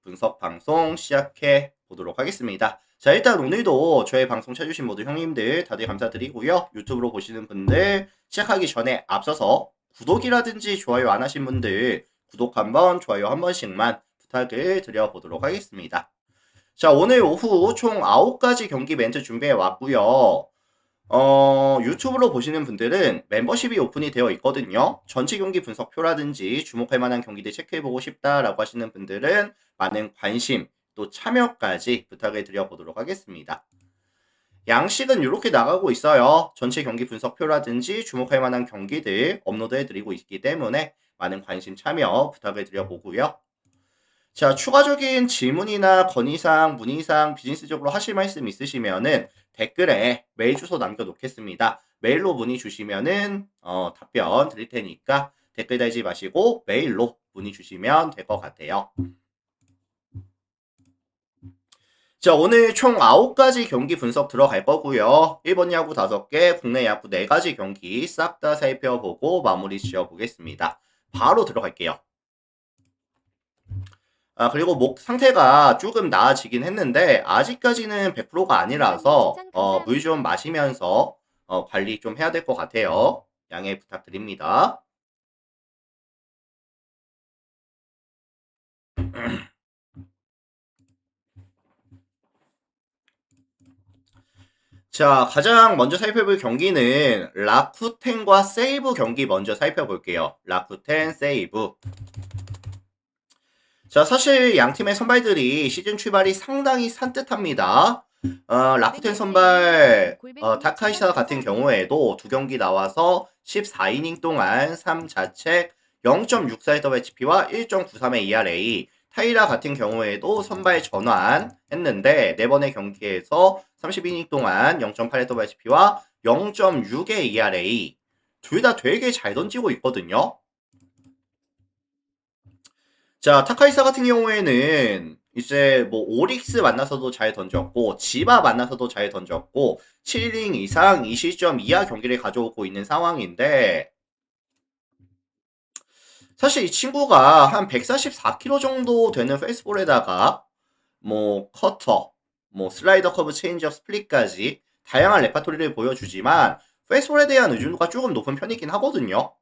분석 방송 시작해 보도록 하겠습니다. 자, 일단 오늘도 저의 방송 찾으신 모든 형님들 다들 감사드리고요. 유튜브로 보시는 분들 시작하기 전에 앞서서 구독이라든지 좋아요 안 하신 분들 구독 한번, 좋아요 한 번씩만 부탁을 드려보도록 하겠습니다. 자, 오늘 오후 총 9가지 경기 멘트 준비해 왔고요. 유튜브로 보시는 분들은 멤버십이 오픈이 되어 있거든요. 전체 경기 분석표라든지 주목할 만한 경기들 체크해보고 싶다라고 하시는 분들은 많은 관심 또 참여까지 부탁을 드려보도록 하겠습니다. 양식은 이렇게 나가고 있어요. 전체 경기 분석표라든지 주목할 만한 경기들 업로드해드리고 있기 때문에 많은 관심 참여 부탁을 드려보고요. 자, 추가적인 질문이나 건의사항, 문의사항, 비즈니스적으로 하실 말씀 있으시면은 댓글에 메일 주소 남겨놓겠습니다. 메일로 문의 주시면은 답변 드릴 테니까 댓글 달지 마시고 메일로 문의 주시면 될 것 같아요. 자, 오늘 총 9가지 경기 분석 들어갈 거고요. 일본 야구 5개, 국내 야구 4가지 경기 싹 다 살펴보고 마무리 지어보겠습니다. 바로 들어갈게요. 그리고 목 상태가 조금 나아지긴 했는데 아직까지는 100%가 아니라서 물 좀 마시면서 관리 좀 해야 될 것 같아요. 양해 부탁드립니다. 자, 가장 먼저 살펴볼 경기는 라쿠텐과 세이브 경기 먼저 살펴볼게요. 라쿠텐, 세이브. 자, 사실 양 팀의 선발들이 시즌 출발이 상당히 산뜻합니다. 라쿠텐 선발 타카이사 같은 경우에도 두 경기 나와서 14이닝 동안 3자책 0.64의 WHP와 1.93의 ERA. 타이라 같은 경우에도 선발 전환했는데 4번의 경기에서 30이닝 동안 0.8의 WHP와 0.6의 ERA. 둘 다 되게 잘 던지고 있거든요. 자, 타카이사 같은 경우에는 이제 뭐 오릭스 만나서도 잘 던졌고 지바 만나서도 잘 던졌고 7이닝 이상 2실점 이하 경기를 가져오고 있는 상황인데 사실 이 친구가 한 144kg 정도 되는 페이스볼에다가 뭐 커터, 뭐 슬라이더 커브 체인지업 스플릿까지 다양한 레파토리를 보여주지만 페이스볼에 대한 의존도가 조금 높은 편이긴 하거든요.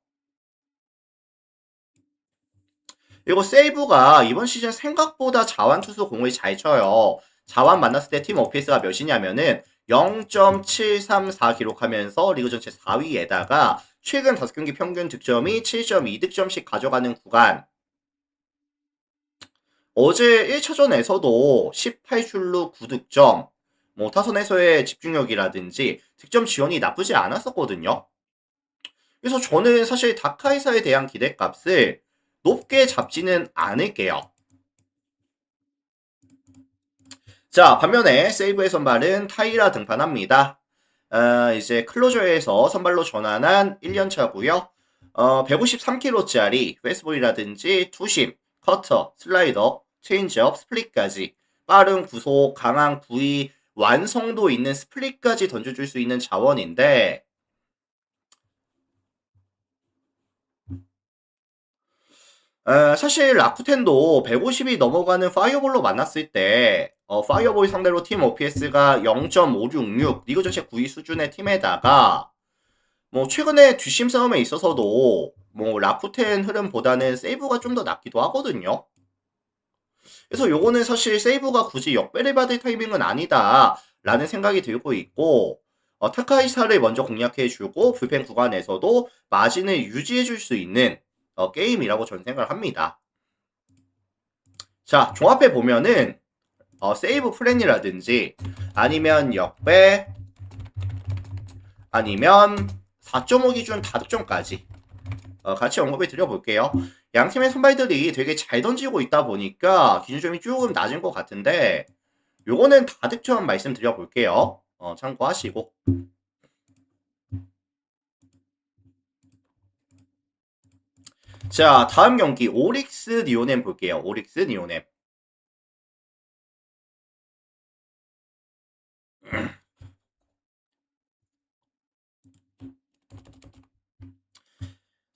그리고 세이브가 이번 시즌 생각보다 자완 투수 공을 잘 쳐요. 자완 만났을 때 팀 OPS가 몇이냐면은 0.734 기록하면서 리그 전체 4위에다가 최근 5경기 평균 득점이 7.2득점씩 가져가는 구간. 어제 1차전에서도 18출루 9득점, 뭐 타선에서의 집중력이라든지 득점 지원이 나쁘지 않았었거든요. 그래서 저는 사실 다카이사에 대한 기대값을 높게 잡지는 않을게요. 자, 반면에 세이브의 선발은 타이라 등판합니다. 이제 클로저에서 선발로 전환한 1년차고요. 153kg짜리 페이스볼이라든지 투심, 커터, 슬라이더, 체인지업, 스플릿까지 빠른 구속, 강한 구위, 완성도 있는 스플릿까지 던져줄 수 있는 자원인데 사실 라쿠텐도 150이 넘어가는 파이어볼로 만났을 때 파이어볼 상대로 팀 OPS가 0.566 리그 전체 9위 수준의 팀에다가 뭐 최근에 뒷심 싸움에 있어서도 뭐 라쿠텐 흐름보다는 세이브가 좀 더 낫기도 하거든요. 그래서 요거는 사실 세이브가 굳이 역배를 받을 타이밍은 아니다 라는 생각이 들고 있고 타카이사를 먼저 공략해주고 불펜 구간에서도 마진을 유지해줄 수 있는 게임이라고 저는 생각을 합니다. 자, 종합해 보면은 세이브 플랜이라든지 아니면 역배 아니면 4.5 기준 다득점까지 같이 언급해 드려볼게요. 양팀의 선발들이 되게 잘 던지고 있다 보니까 기준점이 조금 낮은 것 같은데 요거는 다득점 말씀드려볼게요. 참고하시고 자, 다음 경기 오릭스 니오넴 볼게요. 오릭스 니오넴.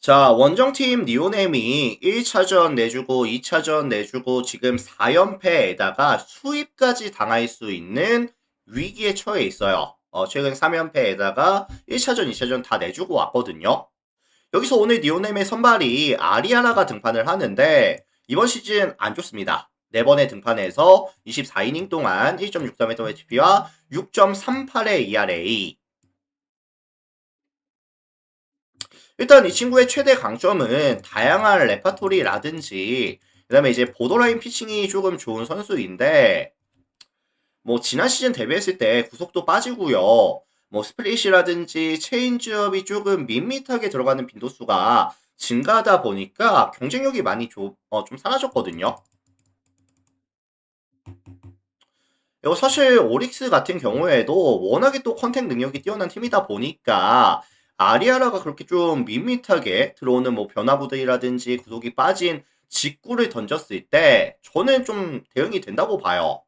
자, 원정팀 니오넴이 1차전 내주고 2차전 내주고 지금 4연패에다가 수입까지 당할 수 있는 위기에 처해 있어요. 최근 3연패에다가 1차전, 2차전 다 내주고 왔거든요. 여기서 오늘 니오넴의 선발이 아리아나가 등판을 하는데 이번 시즌 안 좋습니다. 4번의 등판에서 24이닝 동안 1.63의 WHP와 6.38의 ERA. 일단 이 친구의 최대 강점은 다양한 레파토리라든지 그다음에 이제 보더라인 피칭이 조금 좋은 선수인데 뭐 지난 시즌 데뷔했을 때 구속도 빠지고요. 뭐 스플릿이라든지 체인지업이 조금 밋밋하게 들어가는 빈도수가 증가하다 보니까 경쟁력이 많이 좀 사라졌거든요. 이거 사실 오릭스 같은 경우에도 워낙에 또 컨택 능력이 뛰어난 팀이다 보니까 아리아라가 그렇게 좀 밋밋하게 들어오는 뭐 변화구들이라든지 구속이 빠진 직구를 던졌을 때 저는 좀 대응이 된다고 봐요.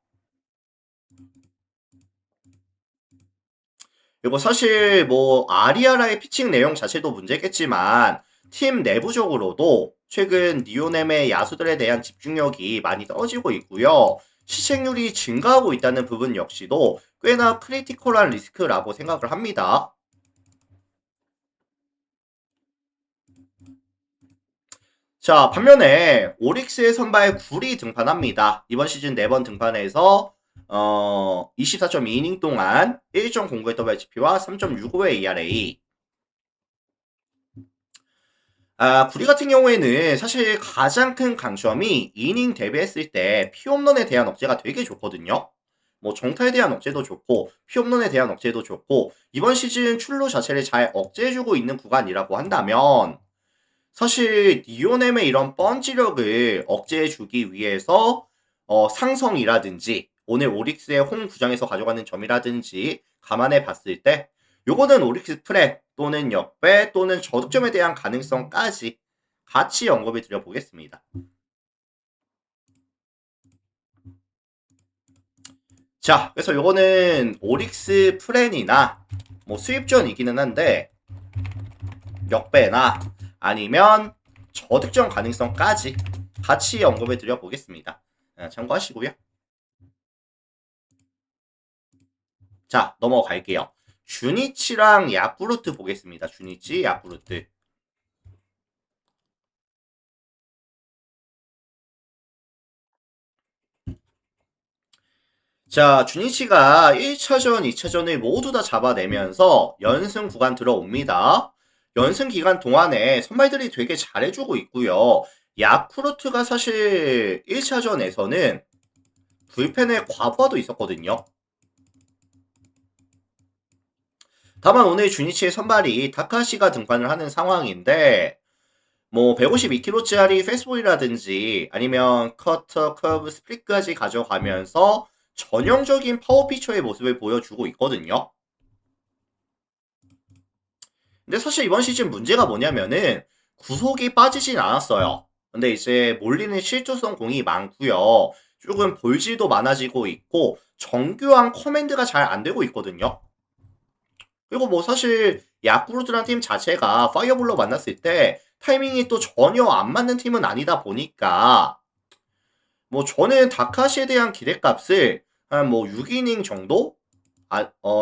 그리고 사실 뭐 아리아라의 피칭 내용 자체도 문제겠지만 팀 내부적으로도 최근 니오넴의 야수들에 대한 집중력이 많이 떨어지고 있고요. 시책률이 증가하고 있다는 부분 역시도 꽤나 크리티컬한 리스크라고 생각을 합니다. 자, 반면에 오릭스의 선발 굴이 등판합니다. 이번 시즌 4번 등판해서 24.2이닝 동안 1.09의 WHP와 3.65의 ERA. 구리 같은 경우에는 사실 가장 큰 강점이 이닝 대비했을 때 피홈런에 대한 억제가 되게 좋거든요. 뭐 정타에 대한 억제도 좋고 피홈런에 대한 억제도 좋고 이번 시즌 출루 자체를 잘 억제해주고 있는 구간이라고 한다면 사실 니오넴의 이런 뻔지력을 억제해주기 위해서 상성이라든지 오늘 오릭스의 홈 구장에서 가져가는 점이라든지 감안해 봤을 때 요거는 오릭스 프렛 또는 역배 또는 저득점에 대한 가능성까지 같이 언급을 드려보겠습니다. 자, 그래서 요거는 오릭스 프렌이나 뭐 수입전이기는 한데 역배나 아니면 저득점 가능성까지 같이 언급을 드려보겠습니다. 참고하시고요. 자, 넘어갈게요. 주니치랑 야쿠르트 보겠습니다. 주니치, 야쿠르트. 자, 주니치가 1차전, 2차전을 모두 다 잡아내면서 연승 구간 들어옵니다. 연승 기간 동안에 선발들이 되게 잘해주고 있고요. 야쿠르트가 사실 1차전에서는 불펜의 과부하도 있었거든요. 다만 오늘 주니치의 선발이 다카시가 등판을 하는 상황인데 뭐 152kg짜리 패스트볼이라든지 아니면 커터, 커브, 스플릿까지 가져가면서 전형적인 파워 피처의 모습을 보여주고 있거든요. 근데 사실 이번 시즌 문제가 뭐냐면은 구속이 빠지진 않았어요. 근데 이제 몰리는 실투성 공이 많고요. 조금 볼질도 많아지고 있고 정교한 커맨드가 잘 안 되고 있거든요. 그리고 뭐 사실 야쿠르트란 팀 자체가 파이어볼로 만났을 때 타이밍이 또 전혀 안 맞는 팀은 아니다 보니까 뭐 저는 다카시에 대한 기대값을 한 뭐 6이닝 정도?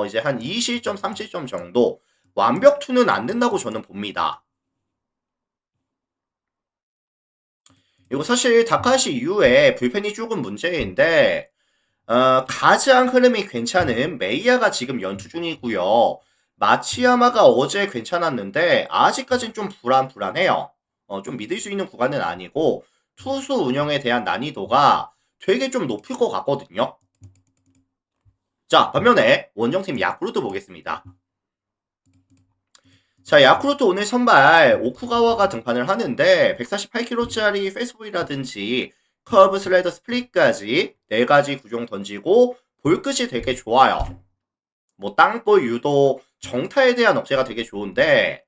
이제 한 2실점, 3실점 정도 완벽 투는 안 된다고 저는 봅니다. 그리고 사실 다카시 이후에 불펜이 조금 문제인데 가장 흐름이 괜찮은 메이야가 지금 연투 중이고요. 마치야마가 어제 괜찮았는데 아직까진 좀 불안해요. 좀 믿을 수 있는 구간은 아니고 투수 운영에 대한 난이도가 되게 좀 높을 것 같거든요. 자, 반면에 원정팀 야쿠르트 보겠습니다. 자, 야쿠르트 오늘 선발 오쿠가와가 등판을 하는데 148kg짜리 페이스북이라든지 커브 슬라이더 스플릿까지 4가지 구종 던지고 볼 끝이 되게 좋아요. 뭐 땅볼 유도 정타에 대한 억제가 되게 좋은데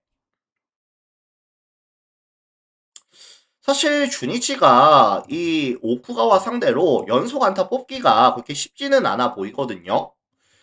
사실 주니치가 이 오쿠가와 상대로 연속 안타 뽑기가 그렇게 쉽지는 않아 보이거든요.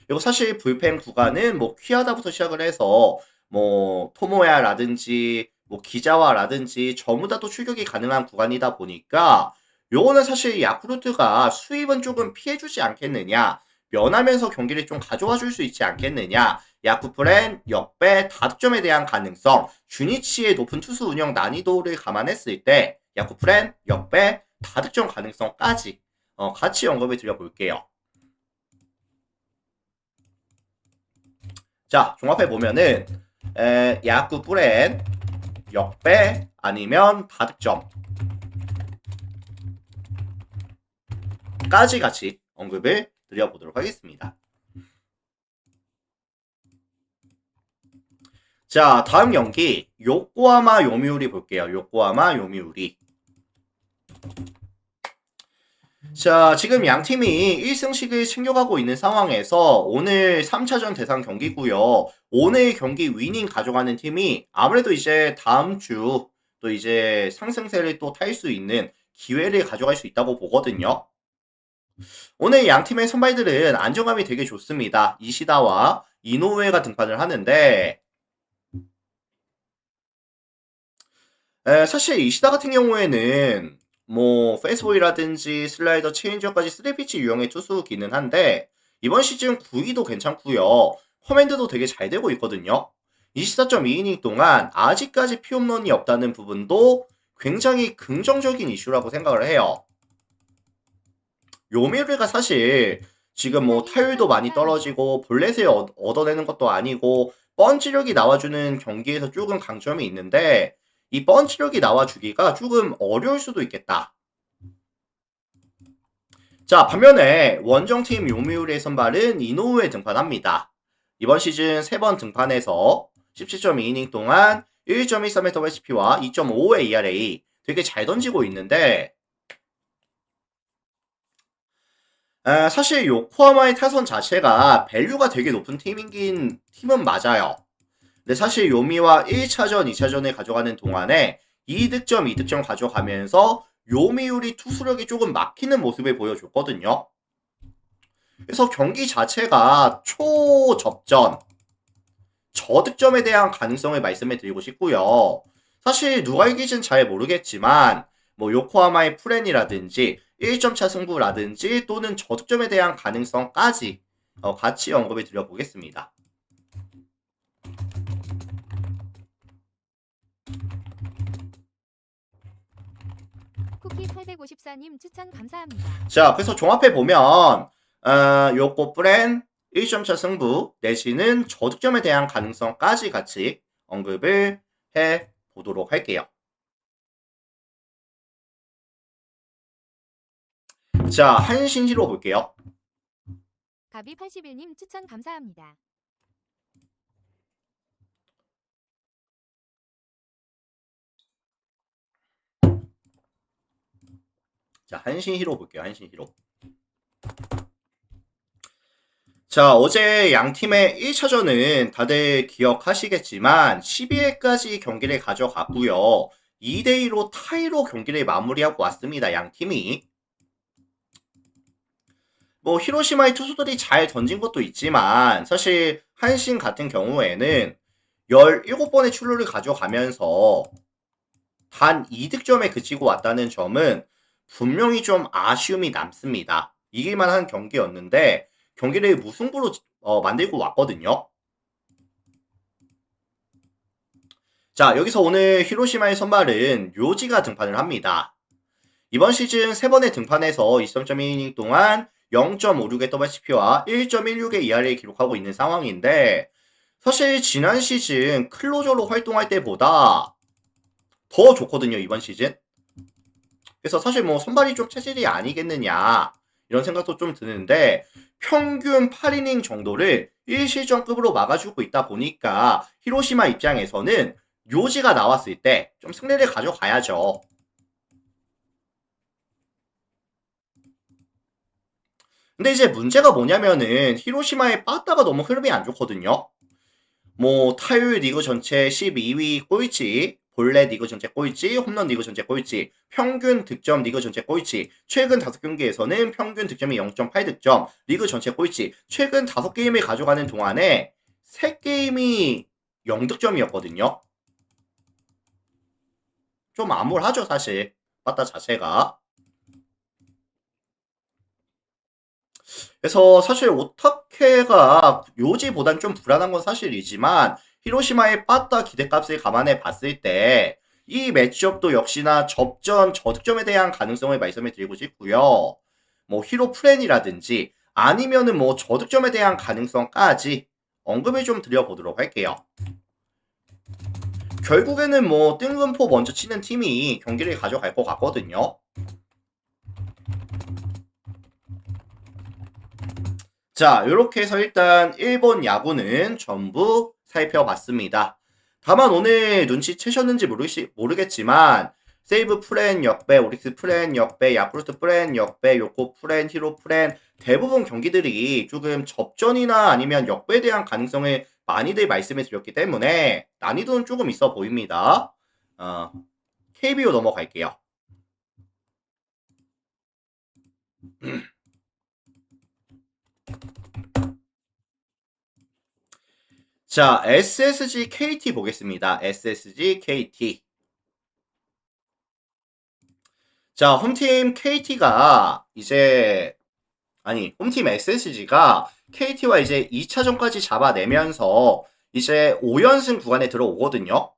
그리고 사실 불펜 구간은 뭐 퀴하다부터 시작을 해서 뭐 토모야라든지 뭐 기자와라든지 전부 다 또 출격이 가능한 구간이다 보니까 요거는 사실 야쿠르트가 수입은 조금 피해주지 않겠느냐, 면하면서 경기를 좀 가져와 줄 수 있지 않겠느냐, 야쿠프렌 역배 다득점에 대한 가능성, 주니치의 높은 투수 운영 난이도를 감안했을 때 야쿠프렌 역배 다득점 가능성까지 같이 언급을 드려볼게요. 자, 종합해 보면은 야쿠프렌 역배 아니면 다득점까지 같이 언급을 드려보도록 하겠습니다. 자, 다음 경기 요코하마 요미우리 볼게요. 요코하마 요미우리. 자, 지금 양 팀이 1승씩을 챙겨가고 있는 상황에서 오늘 3차전 대상 경기고요. 오늘 경기 위닝 가져가는 팀이 아무래도 이제 다음 주 또 이제 상승세를 또 탈 수 있는 기회를 가져갈 수 있다고 보거든요. 오늘 양 팀의 선발들은 안정감이 되게 좋습니다. 이시다와 이노우에가 등판을 하는데 사실 이시다 같은 경우에는 뭐 페이스볼이라든지 슬라이더, 체인지업까지 3피치 유형의 투수기는 한데 이번 시즌 9위도 괜찮고요. 커맨드도 되게 잘 되고 있거든요. 24.2이닝 동안 아직까지 피홈런이 없다는 부분도 굉장히 긍정적인 이슈라고 생각을 해요. 요미르가 사실 지금 뭐 타율도 많이 떨어지고 볼넷을 얻어내는 것도 아니고 펀치력이 나와주는 경기에서 조금 강점이 있는데 이 펀치력이 나와주기가 조금 어려울 수도 있겠다. 자, 반면에 원정팀 요미우리의 선발은 이노우에 등판합니다. 이번 시즌 3번 등판해서 17.2이닝 동안 1.13의 WHP와 2.55의 ERA 되게 잘 던지고 있는데 사실 요코하마의 타선 자체가 밸류가 되게 높은 팀은 맞아요. 근데 사실 요미와 1차전, 2차전을 가져가는 동안에 2득점, 2득점 가져가면서 요미우리 투수력이 조금 막히는 모습을 보여줬거든요. 그래서 경기 자체가 초접전, 저득점에 대한 가능성을 말씀해 드리고 싶고요. 사실 누가 이기진 잘 모르겠지만 뭐 요코하마의 프렌이라든지 1점차 승부라든지 또는 저득점에 대한 가능성까지 같이 언급을 드려보겠습니다. 쿠키 854님 추천 감사합니다. 자, 그래서 종합해보면 요코 프렌 1점차 승부 내지는 저득점에 대한 가능성까지 같이 언급을 해보도록 할게요. 자, 한신시로 볼게요. 가비 81님 추천 감사합니다. 자, 한신히로 볼게요. 한신히로. 자, 어제 양 팀의 1차전은 다들 기억하시겠지만 12회까지 경기를 가져갔고요. 2대2로 타이로 경기를 마무리하고 왔습니다. 양 팀이. 뭐 히로시마의 투수들이 잘 던진 것도 있지만 사실 한신 같은 경우에는 17번의 출루를 가져가면서 단 2득점에 그치고 왔다는 점은 분명히 좀 아쉬움이 남습니다. 이길만한 경기였는데 경기를 무승부로 만들고 왔거든요. 자, 여기서 오늘 히로시마의 선발은 료지가 등판을 합니다. 이번 시즌 3번의 등판에서 23.1이닝 동안 0.56의 WHP와 1.16의 ERA를 기록하고 있는 상황인데 사실 지난 시즌 클로저로 활동할 때보다 더 좋거든요, 이번 시즌. 그래서 사실 뭐 선발이 좀 체질이 아니겠느냐 이런 생각도 좀 드는데 평균 8이닝 정도를 1실점급으로 막아주고 있다 보니까 히로시마 입장에서는 요지가 나왔을 때 좀 승리를 가져가야죠. 근데 이제 문제가 뭐냐면은 히로시마의 빠따가 너무 흐름이 안 좋거든요. 뭐 타율 리그 전체 12위 꼴찌, 볼넷 리그 전체 꼴찌, 홈런 리그 전체 꼴찌, 평균 득점 리그 전체 꼴찌, 최근 5경기에서는 평균 득점이 0.8득점, 리그 전체 꼴찌, 최근 5게임을 가져가는 동안에 3게임이 0득점이었거든요. 좀 암울하죠, 사실. 빠따 자체가. 그래서 사실 오타케가 요지보단 좀 불안한 건 사실이지만 히로시마의 빠따 기대값을 감안해 봤을 때 이 매치업도 역시나 접전 저득점에 대한 가능성을 말씀을 드리고 싶고요. 뭐 히로 프렌이라든지 아니면은 뭐 저득점에 대한 가능성까지 언급을 좀 드려보도록 할게요. 결국에는 뭐 뜬금포 먼저 치는 팀이 경기를 가져갈 것 같거든요. 자, 이렇게 해서 일단 일본 야구는 전부 살펴봤습니다. 다만 오늘 눈치채셨는지 모르겠지만 세이브 프렌 역배, 오릭스 프렌 역배, 야쿠르트 프렌 역배, 요코 프렌, 히로 프렌 대부분 경기들이 조금 접전이나 아니면 역배에 대한 가능성을 많이들 말씀해 드렸기 때문에 난이도는 조금 있어 보입니다. KBO 넘어갈게요. 자, SSG KT 보겠습니다. SSG KT. 자, 홈팀 KT가 홈팀 SSG가 KT와 이제 2차전까지 잡아내면서 이제 5연승 구간에 들어오거든요.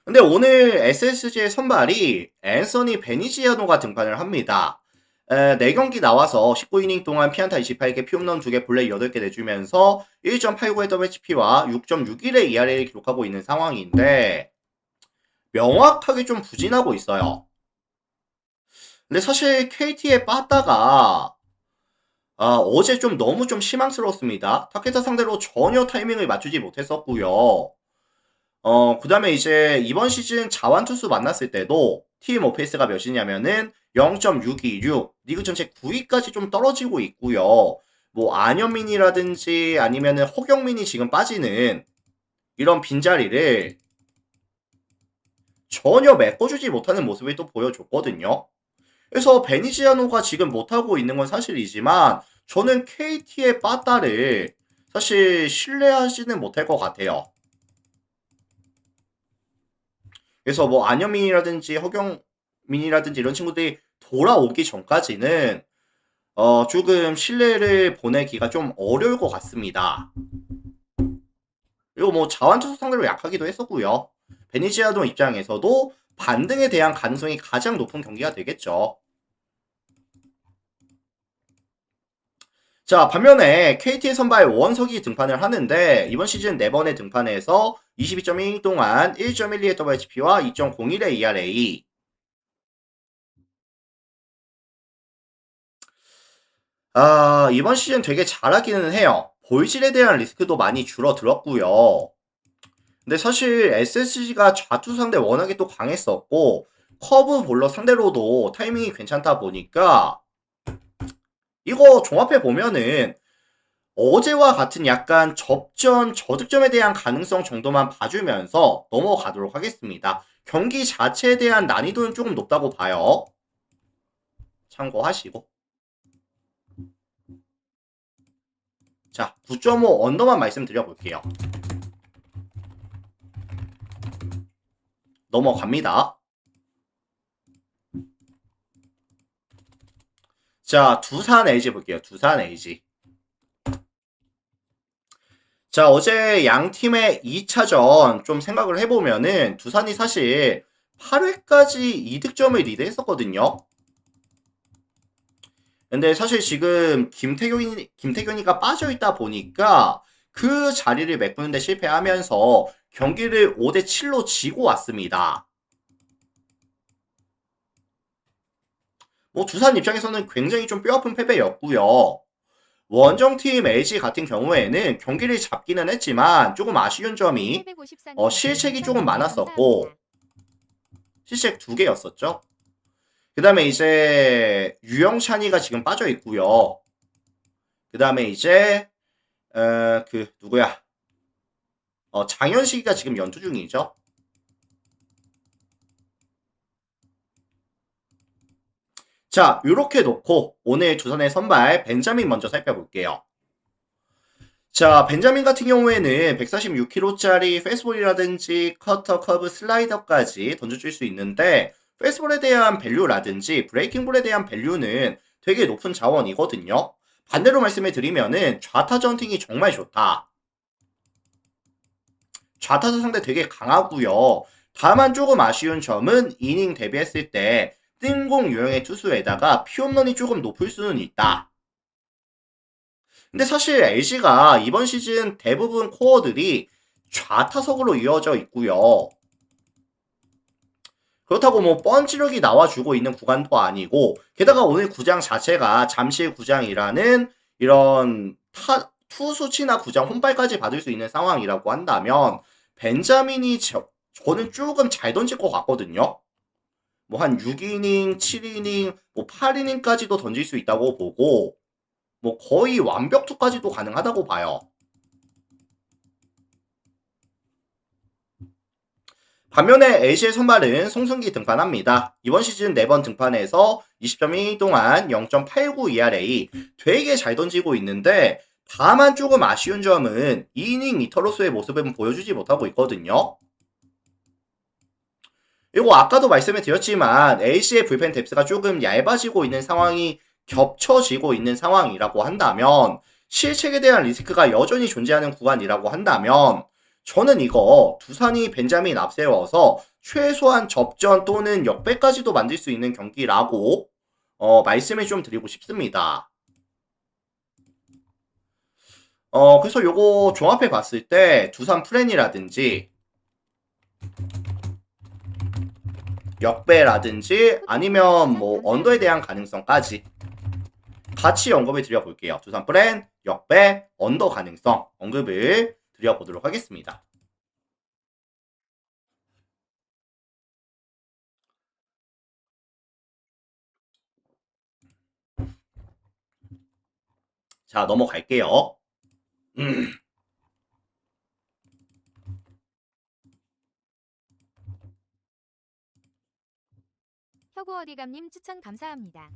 근데 오늘 SSG의 선발이 앤서니 베니지아노가 등판을 합니다. 4경기 나와서 19이닝 동안 피안타 28개, 피홈런 2개, 볼넷 8개 내주면서 1.89의 WHP와 6.61의 ERA를 기록하고 있는 상황인데 명확하게 좀 부진하고 있어요. 근데 사실 KT의 빠따가 어제 좀 너무 좀 실망스러웠습니다. 타케타 상대로 전혀 타이밍을 맞추지 못했었고요. 그 다음에 이제 이번 시즌 자완투수 만났을 때도 팀 오페이스가 몇이냐면은 0.626, 리그 전체 9위까지 좀 떨어지고 있고요. 뭐 안현민이라든지 아니면은 허경민이 지금 빠지는 이런 빈자리를 전혀 메꿔주지 못하는 모습을 또 보여줬거든요. 그래서 베니지아노가 지금 못하고 있는 건 사실이지만 저는 KT의 빠따를 사실 신뢰하지는 못할 것 같아요. 그래서 뭐 안현민이라든지 허경민이라든지 이런 친구들이 돌아오기 전까지는 조금 신뢰를 보내기가 좀 어려울 것 같습니다. 그리고 뭐 자완투수 상대로 약하기도 했었고요. 베니지아노 입장에서도 반등에 대한 가능성이 가장 높은 경기가 되겠죠. 자, 반면에 KT의 선발 원석이 등판을 하는데 이번 시즌 4번의 등판에서 22.1이닝 동안 1.12의 WHP와 2.01의 ERA. 이번 시즌 되게 잘하기는 해요. 볼질에 대한 리스크도 많이 줄어들었고요. 근데 사실 SSG가 좌투 상대 워낙에 또 강했었고 커브 볼러 상대로도 타이밍이 괜찮다 보니까 이거 종합해 보면은 어제와 같은 약간 접전 저득점에 대한 가능성 정도만 봐주면서 넘어가도록 하겠습니다. 경기 자체에 대한 난이도는 조금 높다고 봐요. 참고하시고. 자, 9.5 언더만 말씀드려볼게요. 넘어갑니다. 자, 두산 LG 볼게요. 두산 LG. 자, 어제 양 팀의 2차전 좀 생각을 해보면은 두산이 사실 8회까지 2득점을 리드했었거든요. 근데 사실 지금 김태균이가 빠져있다 보니까 그 자리를 메꾸는데 실패하면서 경기를 5대7로 지고 왔습니다. 뭐 두산 입장에서는 굉장히 좀 뼈아픈 패배였고요. 원정팀 LG 같은 경우에는 경기를 잡기는 했지만 조금 아쉬운 점이 854님 실책이 추천 조금 많았었고 감사합니다. 실책 2개였었죠. 그 다음에 이제 유영찬이가 지금 빠져 있고요. 그 다음에 이제 누구야? 장현식이가 지금 연투 중이죠. 자, 요렇게 놓고 오늘 두산의 선발 벤자민 먼저 살펴볼게요. 자, 벤자민 같은 경우에는 146kg짜리 페스볼이라든지 커터, 커브, 슬라이더까지 던져줄 수 있는데 페스볼에 대한 밸류라든지 브레이킹볼에 대한 밸류는 되게 높은 자원이거든요. 반대로 말씀을 드리면은 좌타 전팅이 정말 좋다. 좌타자 상대 되게 강하고요. 다만 조금 아쉬운 점은 이닝 대비했을 때 뜬공 유형의 투수에다가 피홈런이 조금 높을 수는 있다. 근데 사실 LG가 이번 시즌 대부분 코어들이 좌타석으로 이어져 있고요. 그렇다고 뭐 펀치력이 나와주고 있는 구간도 아니고, 게다가 오늘 구장 자체가 잠실 구장이라는 이런 투수 친화 구장 홈발까지 받을 수 있는 상황이라고 한다면 벤자민이 저는 조금 잘 던질 것 같거든요. 뭐 한 6이닝, 7이닝, 뭐 8이닝까지도 던질 수 있다고 보고 뭐 거의 완벽투까지도 가능하다고 봐요. 반면에 LG의 선발은 송승기 등판합니다. 이번 시즌 4번 등판해서 20.1 동안 0.89 ERA 되게 잘 던지고 있는데 다만 조금 아쉬운 점은 2이닝 리터로서의 모습은 보여주지 못하고 있거든요. 그리고 아까도 말씀을 드렸지만 LG의 불펜 뎁스가 조금 얇아지고 있는 상황이 겹쳐지고 있는 상황이라고 한다면 실책에 대한 리스크가 여전히 존재하는 구간이라고 한다면 저는 이거 두산이 벤자민 앞세워서 최소한 접전 또는 역배까지도 만들 수 있는 경기라고 말씀을 좀 드리고 싶습니다. 그래서 요거 종합해 봤을 때 두산 플랜이라든지 역배라든지 아니면 뭐 언더에 대한 가능성까지 같이 언급을 드려볼게요. 두산 플랜, 역배, 언더 가능성 언급을 드려보도록 하겠습니다. 자, 넘어갈게요. 혁우 어디감님 추천 감사합니다.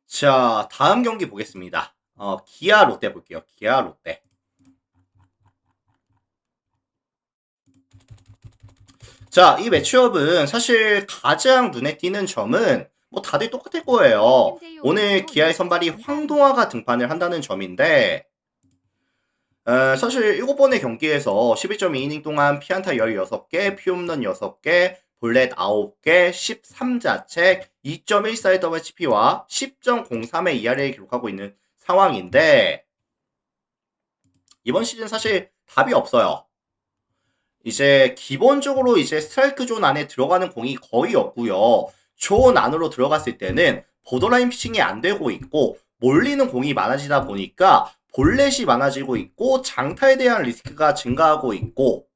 자, 다음 경기 보겠습니다. 기아 롯데 볼게요. 기아 롯데. 자, 이 매치업은 사실 가장 눈에 띄는 점은 뭐 다들 똑같을 거예요. 오늘 기아의 선발이 황동화가 등판을 한다는 점인데 사실 7번의 경기에서 11.2이닝 동안 피안타 16개, 피홈런 6개, 볼넷 9개, 13자책, 2.14의 WHP와 10.03의 ERA를 기록하고 있는 상황인데 이번 시즌 사실 답이 없어요. 이제 기본적으로 이제 스트라이크 존 안에 들어가는 공이 거의 없고요. 존 안으로 들어갔을 때는 보더라인 피칭이 안 되고 있고 몰리는 공이 많아지다 보니까 볼넷이 많아지고 있고 장타에 대한 리스크가 증가하고 있고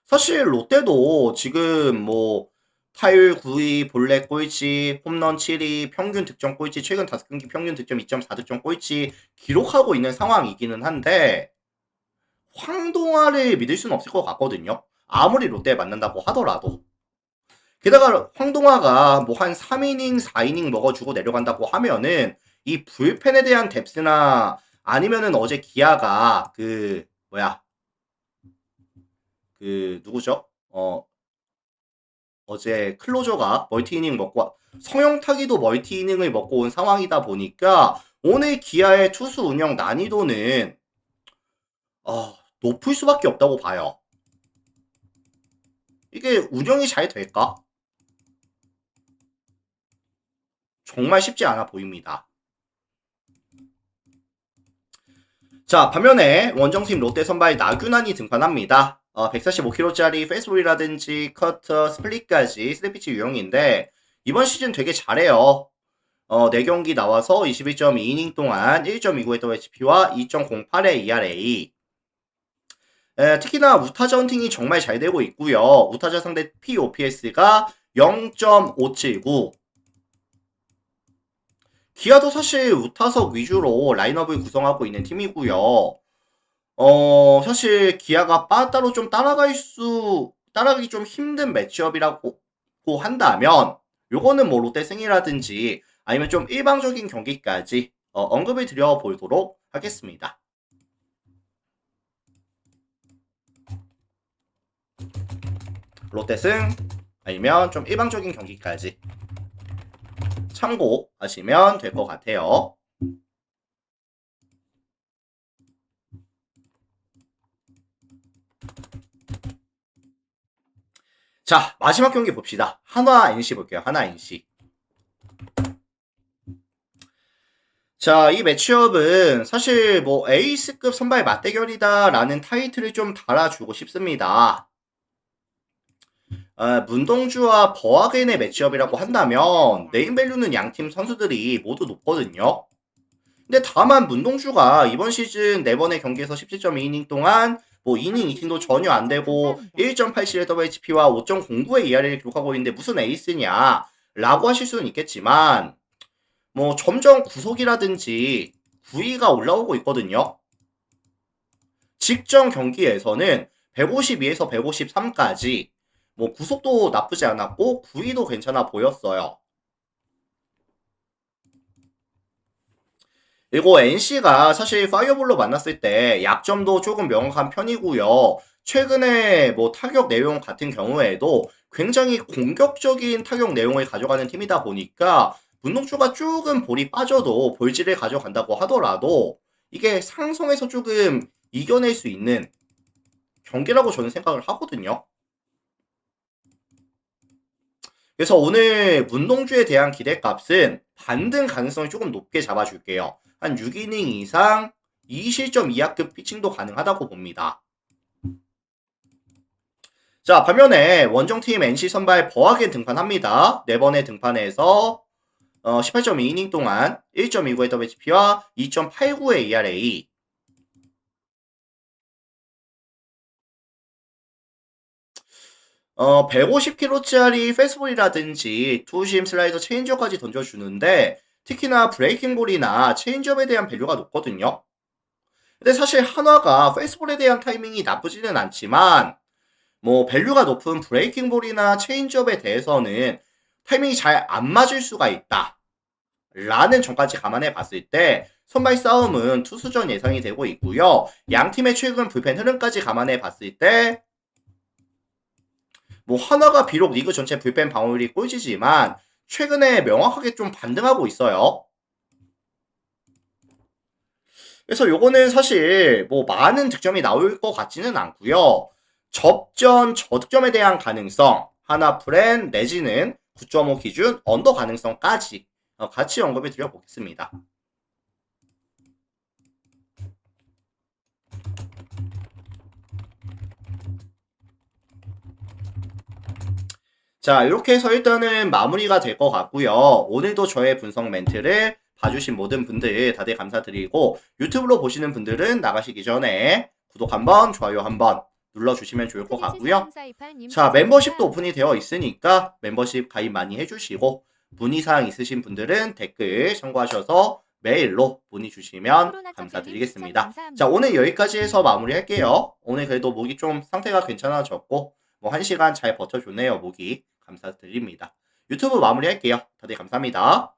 사실 롯데도 지금 뭐 타율 9위, 볼넷 꼴찌, 홈런 7위, 평균 득점 꼴찌, 최근 5경기 평균 득점 2.4득점 꼴찌 기록하고 있는 상황이기는 한데 황동화를 믿을 수는 없을 것 같거든요. 아무리 롯데에 만난다고 하더라도. 게다가 황동화가 뭐 한 3이닝, 4이닝 먹어주고 내려간다고 하면은 이 불펜에 대한 뎁스나 아니면은 어제 기아가 누구죠? 어제 클로저가 멀티이닝 먹고 성형타기도 멀티이닝을 먹고 온 상황이다 보니까 오늘 기아의 투수 운영 난이도는 높을 수밖에 없다고 봐요. 이게 운영이 잘 될까? 정말 쉽지 않아 보입니다. 자, 반면에 원정팀 롯데 선발 나균환이 등판합니다. 145kg짜리 페이스볼이라든지 커터, 스플릿까지 스리피치 유형인데 이번 시즌 되게 잘해요. 4경기 나와서 21.2이닝 동안 1.29의 WHP와 2.08의 ERA. 특히나 우타자 헌팅이 정말 잘 되고 있고요. 우타자 상대 POPS가 0.579. 기아도 사실 우타석 위주로 라인업을 구성하고 있는 팀이고요. 사실 기아가 빠따로 좀 따라가기 좀 힘든 매치업이라고 한다면 요거는 뭐 롯데 승이라든지 아니면 좀 일방적인 경기까지 언급을 드려보도록 하겠습니다. 롯데 승 아니면 좀 일방적인 경기까지 참고하시면 될 것 같아요. 자, 마지막 경기 봅시다. 한화 NC 볼게요. 한화 NC. 자, 이 매치업은 사실 뭐 에이스급 선발 맞대결이다라는 타이틀을 좀 달아주고 싶습니다. 문동주와 버하겐의 매치업이라고 한다면 네임밸류는 양팀 선수들이 모두 높거든요. 근데 다만 문동주가 이번 시즌 4번의 경기에서 17.2이닝 동안 뭐 이닝 2팀도 전혀 안 되고 1.87의 WHP와 5.09의 ERA를 기록하고 있는데 무슨 에이스냐 라고 하실 수는 있겠지만 뭐 점점 구속이라든지 구위가 올라오고 있거든요. 직전 경기에서는 152에서 153까지 뭐 구속도 나쁘지 않았고 구위도 괜찮아 보였어요. 그리고 NC가 사실 파이어볼로 만났을 때 약점도 조금 명확한 편이고요. 최근에 뭐 타격 내용 같은 경우에도 굉장히 공격적인 타격 내용을 가져가는 팀이다 보니까 문동주가 조금 볼이 빠져도 볼질을 가져간다고 하더라도 이게 상성에서 조금 이겨낼 수 있는 경기라고 저는 생각을 하거든요. 그래서 오늘 문동주에 대한 기대값은 반등 가능성을 조금 높게 잡아줄게요. 한 6이닝 이상 2실점 이하급 피칭도 가능하다고 봅니다. 자, 반면에 원정팀 NC 선발 버하겐 등판합니다. 4번의 등판에서 18.2이닝 동안 1.29의 WHP와 2.89의 ERA. 150km짜리 패스트볼이라든지 투심 슬라이더 체인지업까지 던져주는데 특히나 브레이킹볼이나 체인지업에 대한 밸류가 높거든요. 근데 사실 한화가 패스트볼에 대한 타이밍이 나쁘지는 않지만 뭐 밸류가 높은 브레이킹볼이나 체인지업에 대해서는 타이밍이 잘 안 맞을 수가 있다 라는 점까지 감안해 봤을 때 선발 싸움은 투수전 예상이 되고 있고요. 양팀의 최근 불펜 흐름까지 감안해 봤을 때 뭐 한화가 비록 리그 전체 불펜 방어율이 꼴찌지만 최근에 명확하게 좀 반등하고 있어요. 그래서 요거는 사실 뭐 많은 득점이 나올 것 같지는 않고요. 접전 저득점에 대한 가능성, 하나 프렌 내지는 9.5 기준 언더 가능성까지 같이 언급을 드려보겠습니다. 자, 이렇게 해서 일단은 마무리가 될 것 같고요. 오늘도 저의 분석 멘트를 봐주신 모든 분들 다들 감사드리고 유튜브로 보시는 분들은 나가시기 전에 구독 한번, 좋아요 한번 눌러주시면 좋을 것 같고요. 자, 멤버십도 오픈이 되어 있으니까 멤버십 가입 많이 해주시고 문의사항 있으신 분들은 댓글 참고하셔서 메일로 문의 주시면 감사드리겠습니다. 자, 오늘 여기까지 해서 마무리할게요. 오늘 그래도 목이 좀 상태가 괜찮아졌고 뭐 1시간 잘 버텨줬네요. 목이 감사드립니다. 유튜브 마무리할게요. 다들 감사합니다.